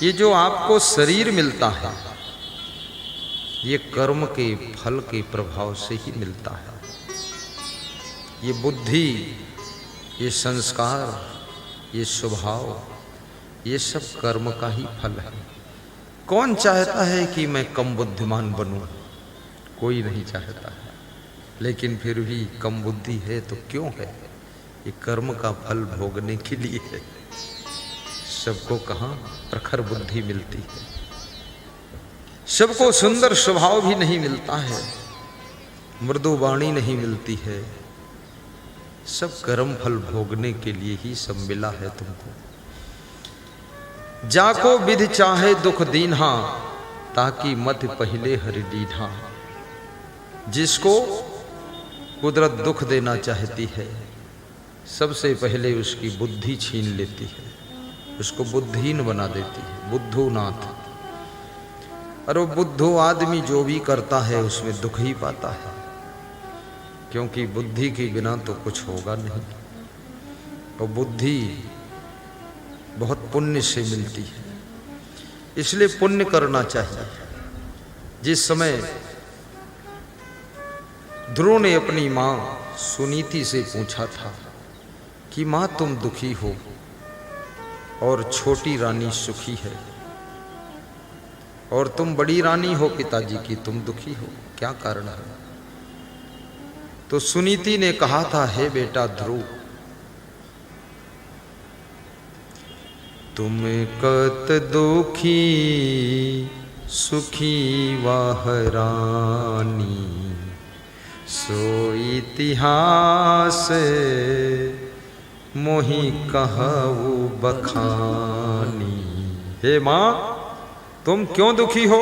ये जो आपको शरीर मिलता है ये कर्म के फल के प्रभाव से ही मिलता है। ये बुद्धि, ये संस्कार, ये स्वभाव, ये सब कर्म का ही फल है। कौन चाहता है कि मैं कम बुद्धिमान बनूं? कोई नहीं चाहता है, लेकिन फिर भी कम बुद्धि है तो क्यों है? ये कर्म का फल भोगने के लिए है। सबको कहाँ प्रखर बुद्धि मिलती है, सबको सुंदर स्वभाव भी नहीं मिलता है, मृदु वाणी नहीं मिलती है। सब कर्म फल भोगने के लिए ही सब मिला है तुमको। जाको विधि चाहे दुख दीन्हा, ताकि मत पहले हरि दीन्हा। जिसको कुदरत दुख देना चाहती है, सबसे पहले उसकी बुद्धि छीन लेती है, उसको बुद्धिहीन बना देती है। बुद्धू नाथ। और वो बुद्धू आदमी जो भी करता है उसमें दुख ही पाता है, क्योंकि बुद्धि के बिना तो कुछ होगा नहीं। और बुद्धि बहुत पुण्य से मिलती है, इसलिए पुण्य करना चाहिए। जिस समय ध्रुव ने अपनी मां सुनीति से पूछा था कि मां तुम दुखी हो और छोटी रानी सुखी है, और तुम बड़ी रानी हो पिताजी की, तुम दुखी हो, क्या कारण है? तो सुनीति ने कहा था, हे बेटा ध्रुव, तुम कत दुखी सुखी वाह रानी, सो इतिहास मोहि कहू बखानी। हे मां, तुम क्यों दुखी हो?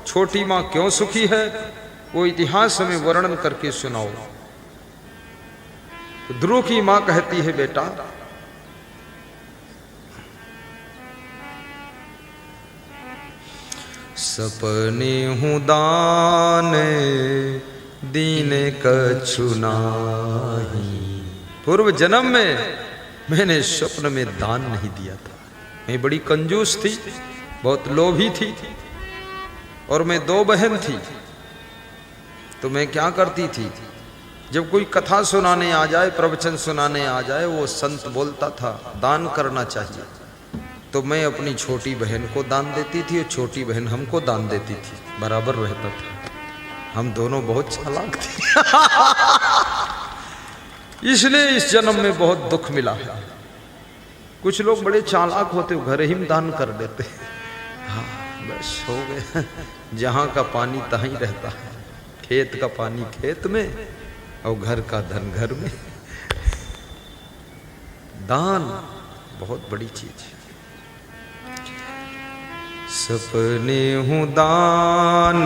छोटी मां क्यों सुखी है? वो इतिहास हमें वर्णन करके सुनाओ। तो ध्रुव की मां कहती है, बेटा सपने हूं दान दीन कछु नाही। पूर्व जन्म में मैंने स्वप्न में दान नहीं दिया था। मैं बड़ी कंजूस थी, बहुत लोभी थी, और मैं 2 बहन थी। तो मैं क्या करती थी, जब कोई कथा सुनाने आ जाए, प्रवचन सुनाने आ जाए, वो संत बोलता था दान करना चाहिए, तो मैं अपनी छोटी बहन को दान देती थी और छोटी बहन हमको दान देती थी, बराबर रहता था। हम दोनों बहुत चालाक थे। इसलिए इस जन्म में बहुत दुख मिला है। कुछ लोग बड़े चालाक होते, घर ही में दान कर देते। हाँ बस हो गए, जहाँ का पानी तहाँ ही रहता है। खेत का पानी खेत में और घर का धन घर में। दान बहुत बड़ी चीज है। सपने हूँ दान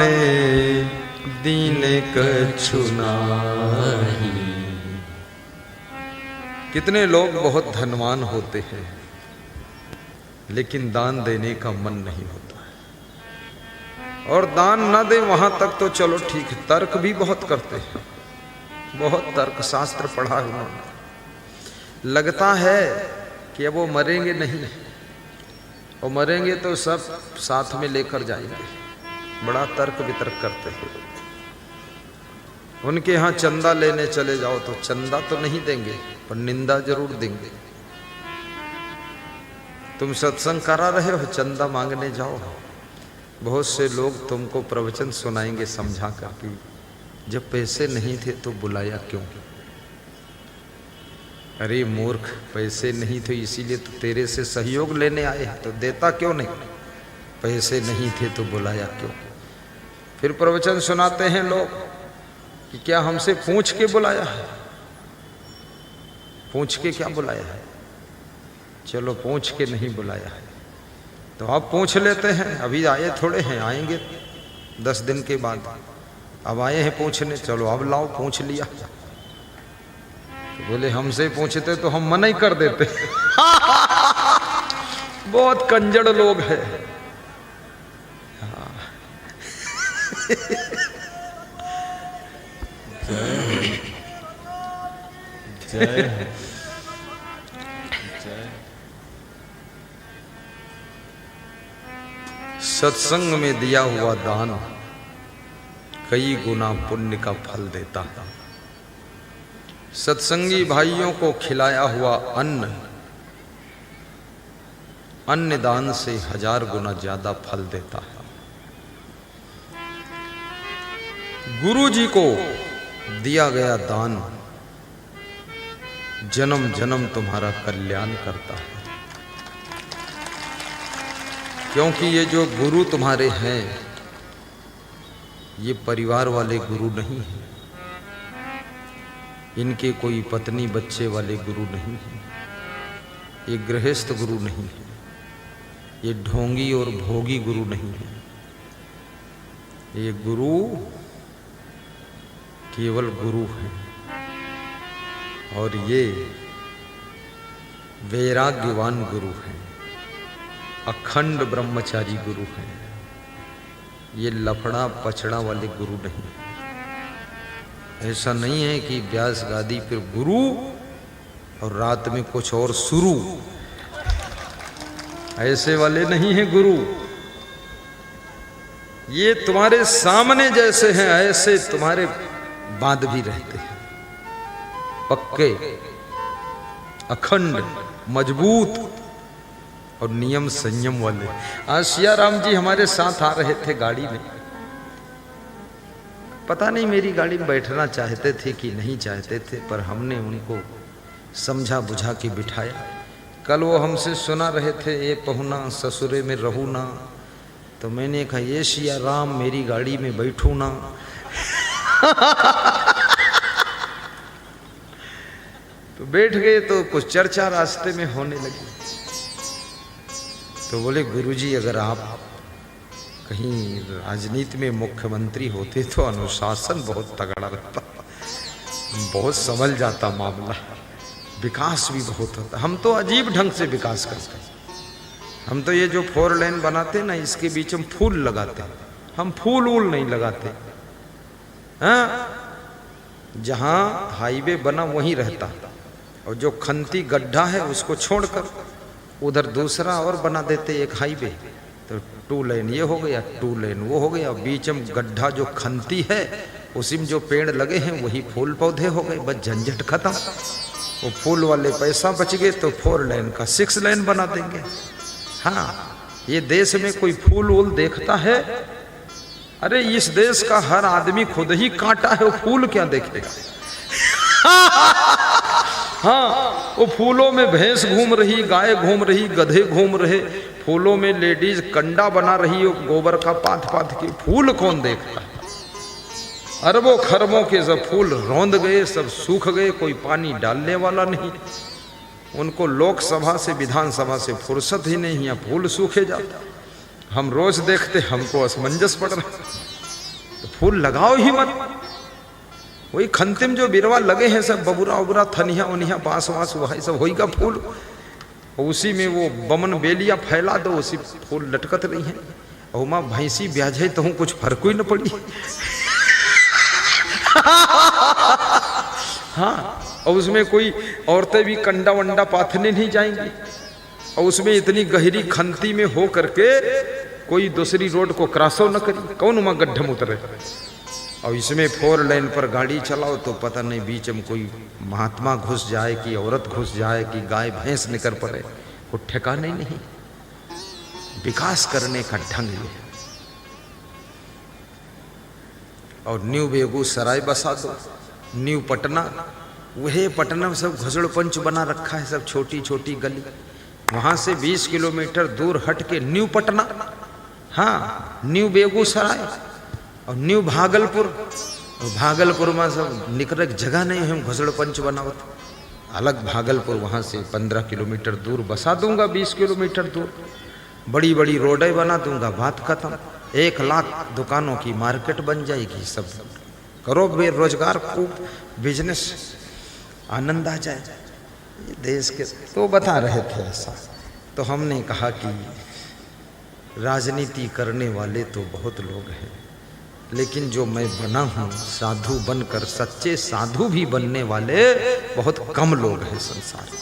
दीन कछु नाही। कितने लोग बहुत धनवान होते हैं, लेकिन दान देने का मन नहीं होता है। और दान ना दे वहां तक तो चलो ठीक है, तर्क भी बहुत करते हैं, बहुत तर्क शास्त्र पढ़ा है उन्होंने। लगता है कि अब वो मरेंगे नहीं, और मरेंगे तो सब साथ में लेकर जाएंगे। बड़ा तर्क वितर्क करते हैं। उनके यहाँ चंदा लेने चले जाओ तो चंदा तो नहीं देंगे, पर निंदा जरूर देंगे। तुम सत्संग करा रहे हो, चंदा मांगने जाओ, बहुत से लोग तुमको प्रवचन सुनाएंगे समझा कर कि जब पैसे नहीं थे तो बुलाया क्यों? अरे मूर्ख, पैसे नहीं थे इसीलिए तो तेरे से सहयोग लेने आए हैं, तो देता क्यों नहीं? पैसे नहीं थे तो बुलाया क्यों? फिर प्रवचन सुनाते हैं लोग कि क्या हमसे पूछ के बुलाया है? पूछ के क्या बुलाया है? चलो पूछ के नहीं बुलाया है तो अब पूछ लेते हैं। अभी आए थोड़े हैं, आएंगे 10 दिन के बाद। अब आए हैं पूछने, चलो अब लाओ, पूछ लिया। तो बोले हमसे पूछते तो हम मना ही कर देते। बहुत कंजड़ लोग हैं। जय जय सत्संग में दिया हुआ दान कई गुना पुण्य का फल देता है। सत्संगी भाइयों को खिलाया हुआ अन्न दान से 1000 गुना ज्यादा फल देता है। गुरु जी को दिया गया दान जन्म जन्म तुम्हारा कल्याण करता है, क्योंकि ये जो गुरु तुम्हारे हैं ये परिवार वाले गुरु नहीं हैं, इनके कोई पत्नी बच्चे वाले गुरु नहीं हैं, ये गृहस्थ गुरु नहीं है, ये ढोंगी और भोगी गुरु नहीं है। ये गुरु केवल गुरु हैं और ये वैराग्यवान गुरु हैं, अखंड ब्रह्मचारी गुरु हैं। ये लफड़ा पछड़ा वाले गुरु नहीं। ऐसा नहीं है कि व्यास गादी पर गुरु और रात में कुछ और शुरू, ऐसे वाले नहीं हैं गुरु। ये तुम्हारे सामने जैसे हैं ऐसे तुम्हारे बाद भी रहते हैं, पक्के, अखंड, मजबूत और नियम संयम वाले। आज सिया राम जी हमारे साथ आ रहे थे गाड़ी में, पता नहीं मेरी गाड़ी में बैठना चाहते थे कि नहीं चाहते थे, पर हमने उनको समझा बुझा के बिठाया। कल वो हमसे सुना रहे थे, ये पहुना ससुरे में रहू ना, तो मैंने कहा ये सिया राम मेरी गाड़ी में बैठू ना। तो बैठ गए तो कुछ चर्चा रास्ते में होने लगी। तो बोले गुरुजी अगर आप कहीं राजनीति में मुख्यमंत्री होते तो अनुशासन बहुत तगड़ा रहता, बहुत संभल जाता मामला, विकास भी बहुत होता। हम तो अजीब ढंग से विकास करते हैं। हम तो ये जो 4 लेन बनाते ना इसके बीच में फूल लगाते हैं, हम फूल वूल नहीं लगाते। हाँ, जहाँ हाईवे बना वहीं रहता, और जो खंती गड्ढा है उसको छोड़कर उधर दूसरा और बना देते एक हाईवे, तो 2 लेन ये हो गया, 2 लेन वो हो गया, बीच में गड्ढा जो खंती है उसी में जो पेड़ लगे हैं वही फूल पौधे हो गए, बस झंझट खत्म। वो फूल वाले पैसा बच गए तो 4 लेन का 6 लेन बना देंगे। हाँ, ये देश में कोई फूल वूल देखता है? अरे इस देश का हर आदमी खुद ही कांटा है, वो फूल क्या देखेगा? हाँ, वो फूलों में भैंस घूम रही, गाय घूम रही, गधे घूम रहे, फूलों में लेडीज कंडा बना रही है गोबर का पाथ पाथ के, फूल कौन देखता है? अरबों खरबों के सब फूल रौंद गए, सब सूख गए, कोई पानी डालने वाला नहीं। उनको लोकसभा से विधानसभा से फुर्सत ही नहीं, या फूल सूखे जाते। हम रोज देखते, हमको असमंजस पड़ रहा, तो फूल लगाओ ही मत। वही खंतिम जो बिरवा लगे हैं सब बबुरा उबरा थनिया उनिया बांस वांस वही सब होई का फूल, उसी में वो बमन बेलिया फैला दो, उसी फूल लटकत रही हैं। और माँ भैंसी ब्याजे तो हूँ कुछ फर्क ही न पड़ी। हाँ, और उसमें कोई औरतें भी कंडा वंडा पाथने नहीं जाएंगी, और उसमें इतनी गहरी खंती में हो करके कोई दूसरी रोड को क्रॉस न करी, कौन वहां गड्ढे में उतरे। और इसमें 4 लेन पर गाड़ी चलाओ तो पता नहीं बीच में कोई महात्मा घुस जाए कि औरत घुस जाए कि गाय भैंस निकल पड़े, कोई ठिकाना नहीं। विकास करने का ढंग ये है। और न्यू बेगूसराय बसा दो, न्यू पटना, वह पटना में सब घसड़ पंच बना रखा है, सब छोटी छोटी गली। वहां से 20 किलोमीटर दूर हट के न्यू पटना, हाँ न्यू बेगूसराय और न्यू भागलपुर। और भागलपुर में सब निकल जगह नहीं है, घसड़ पंच बनाओ अलग भागलपुर, वहाँ से 15 किलोमीटर दूर बसा दूंगा, 20 किलोमीटर दूर बड़ी बड़ी रोडें बना दूंगा, बात खत्म। 1 लाख दुकानों की मार्केट बन जाएगी, सब करो बेरोजगार को बिजनेस, आनंद आ जाए ये देश के। तो बता रहे थे ऐसा, तो हमने कहा कि राजनीति करने वाले तो बहुत लोग हैं, लेकिन जो मैं बना हूँ साधु बनकर, सच्चे साधु भी बनने वाले बहुत कम लोग हैं संसार में।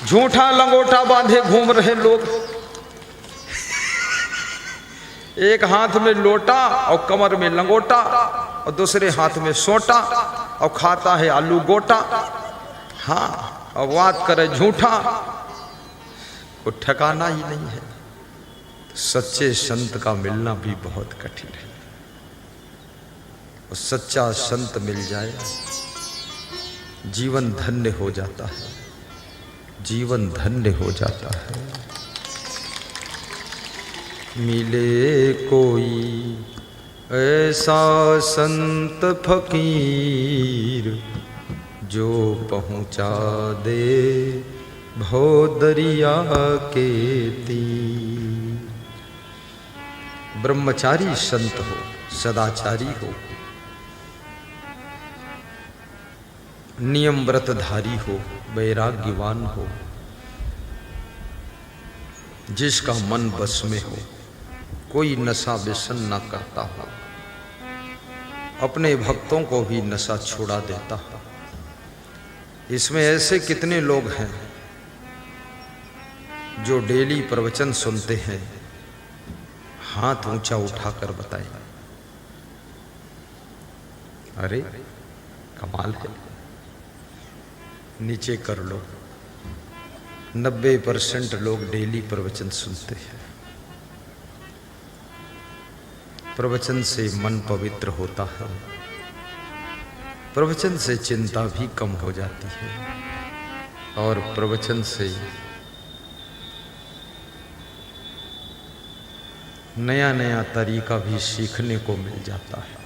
झूठा लंगोटा बांधे घूम रहे लोग, एक हाथ में लोटा और कमर में लंगोटा और दूसरे हाथ में सोटा और खाता है आलू गोटा। हाँ, और बात करे झूठा, को ठिकाना ही नहीं है। सच्चे संत का मिलना भी बहुत कठिन है। और सच्चा संत मिल जाए जीवन धन्य हो जाता है, जीवन धन्य हो जाता है। मिले कोई ऐसा संत फकीर जो पहुंचा दे भव दरिया के तीर। ब्रह्मचारी संत हो, सदाचारी हो, नियम व्रतधारी हो, वैराग्यवान हो, जिसका मन बस में हो, कोई नशा व्यसन न करता हो, अपने भक्तों को भी नशा छुड़ा देता हो। इसमें ऐसे कितने लोग हैं जो डेली प्रवचन सुनते हैं, हाथ ऊंचा उठाकर बताए, अरे कमाल है, नीचे कर लो। 90% लोग डेली प्रवचन सुनते हैं। प्रवचन से मन पवित्र होता है, प्रवचन से चिंता भी कम हो जाती है, और प्रवचन से नया नया तरीका भी सीखने को मिल जाता है।